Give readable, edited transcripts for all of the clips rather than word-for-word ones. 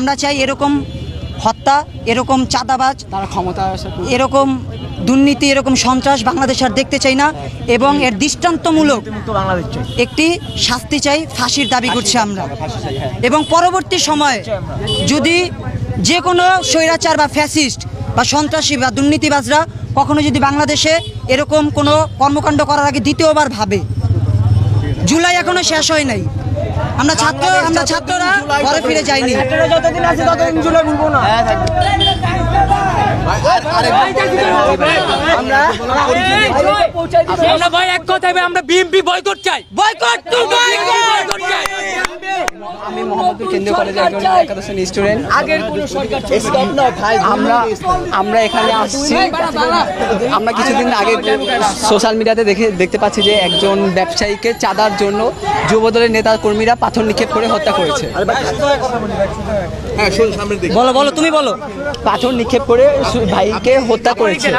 আমরা চাই এরকম হত্যা, এরকম চাঁদাবাজ, তারা ক্ষমতা এরকম দুর্নীতি, এরকম সন্ত্রাস বাংলাদেশ আর দেখতে চাই না, এবং এর দৃষ্টান্তমূলক একটি শাস্তি চাই, ফাঁসির দাবি করছি আমরা। এবং পরবর্তী সময়ে যদি যে কোনো স্বৈরাচার বা ফ্যাসিস্ট বা সন্ত্রাসী বা দুর্নীতিবাজরা কখনো যদি বাংলাদেশে এরকম কোনো কর্মকাণ্ড করার আগে দ্বিতীয়বার ভাবে, জুলাই এখনো শেষ হয় নাই, আমরা ছাত্ররা ঘরে ফিরে যাইনি। যতদিন আছে ততদিন জুলাই ভুলবো না। আমরা ভাই এক কথায় আমরা বিএনপি বয়কট চাই, বয়কট চাই। আমি মোহাম্মদপুর কেন্দ্রীয় কলেজের একজন একাদশ শ্রেণীর স্টুডেন্ট। আমরা এখানে আসছি, আমরা কিছুদিন আগে সোশ্যাল মিডিয়াতে দেখতে পাচ্ছি যে একজন ব্যবসায়ীকে চাঁদার জন্য যুবদলের নেতা কর্মীরা পাথর নিক্ষেপ করে হত্যা করেছে। বলো বলো, তুমি বলো। পাথর নিক্ষেপ করে ভাইকে হত্যা করেছে।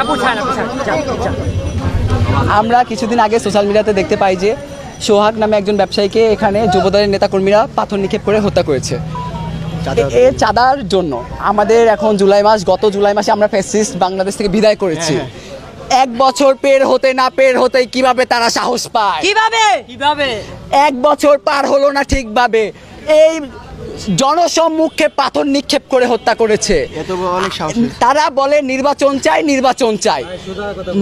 আমরা কিছুদিন আগে সোশ্যাল মিডিয়াতে দেখতে পাই যে সোহাগ নামে একজন ব্যবসায়ীকে এখানে যুবদলের নেতাকর্মীরা পাথর নিক্ষেপ করে হত্যা করেছে এ চাঁদার জন্য। আমাদের এখন জুলাই মাস, গত জুলাই মাসে আমরা ফ্যাসিস্ট বাংলাদেশ থেকে বিদায় করেছি। এক বছর পের হতে কিভাবে তারা সাহস পায়, কিভাবে 1 বছর পার হলো না ঠিকভাবে, এই জনসম্মুখে পাথর নিক্ষেপ করে হত্যা করেছে। তারা বলে নির্বাচন চাই।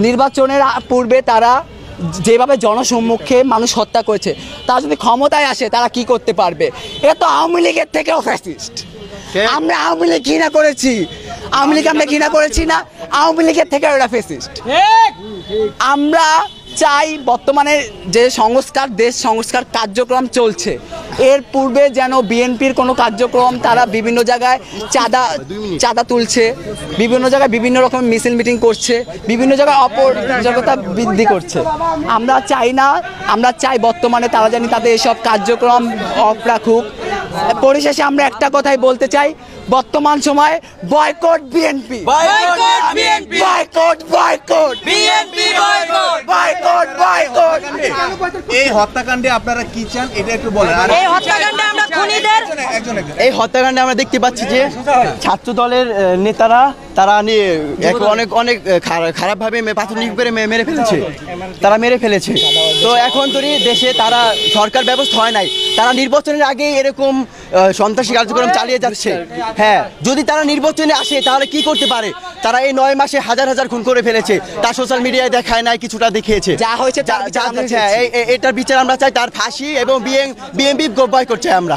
নির্বাচনের পূর্বে তারা যেভাবে জনসম্মুখে মানুষ হত্যা করেছে, তারা যদি ক্ষমতায় আসে তারা কি করতে পারবে? এ তো আওয়ামী লীগের থেকেও ফ্যাসিস্ট। আমরা আওয়ামী লীগ ঘৃণা করেছি, আমরা ঘৃণা করেছি না, আওয়ামী লীগের থেকে ওরা ফ্যাসিস্ট। আমরা চাই বর্তমানে যে দেশ সংস্কার কার্যক্রম চলছে, এর পূর্বে যেন বিএনপির কোনো কার্যক্রম তারা বিভিন্ন জায়গায় চাঁদা তুলছে, বিভিন্ন জায়গায় বিভিন্ন রকম মিছিল মিটিং করছে, বিভিন্ন জায়গায় অপরাজকতা বৃদ্ধি করছে। আমরা চাই না, আমরা চাই বর্তমানে তারা জানি তাদের এসব কার্যক্রম অফ রাখুক। পরিশেষে আমরা একটা কথাই বলতে চাই, বর্তমান সময়ে বয়কট বিএনপি, এই হত্যাকাণ্ডে আপনারা কি চান এটা একটু বলেন। এই হত্যাকাণ্ডে আমরা দেখতে পাচ্ছি যে ছাত্র দলের নেতারা তারা অনেক খারাপভাবে পাথর নিক্ষেপ করে মেরে ফেলেছে। তো এখন তো দেশে তারা সরকার ব্যবস্থা হয় নাই, তারা নির্বাচনের আগে এরকম সন্ত্রাসী কার্যক্রম চালিয়ে যাচ্ছে। হ্যাঁ, যদি তারা নির্বাচনে আসে তাহলে কি করতে পারে? তারা এই 9 মাসে হাজার খুন করে ফেলেছে, তা সোশ্যাল মিডিয়ায় দেখায় নাই, কিছুটা দেখিয়েছে। যা হয়েছে এটার বিচার আমরা চাই, তার ফাঁসি এবং বিএনপি বয়কট চাই আমরা।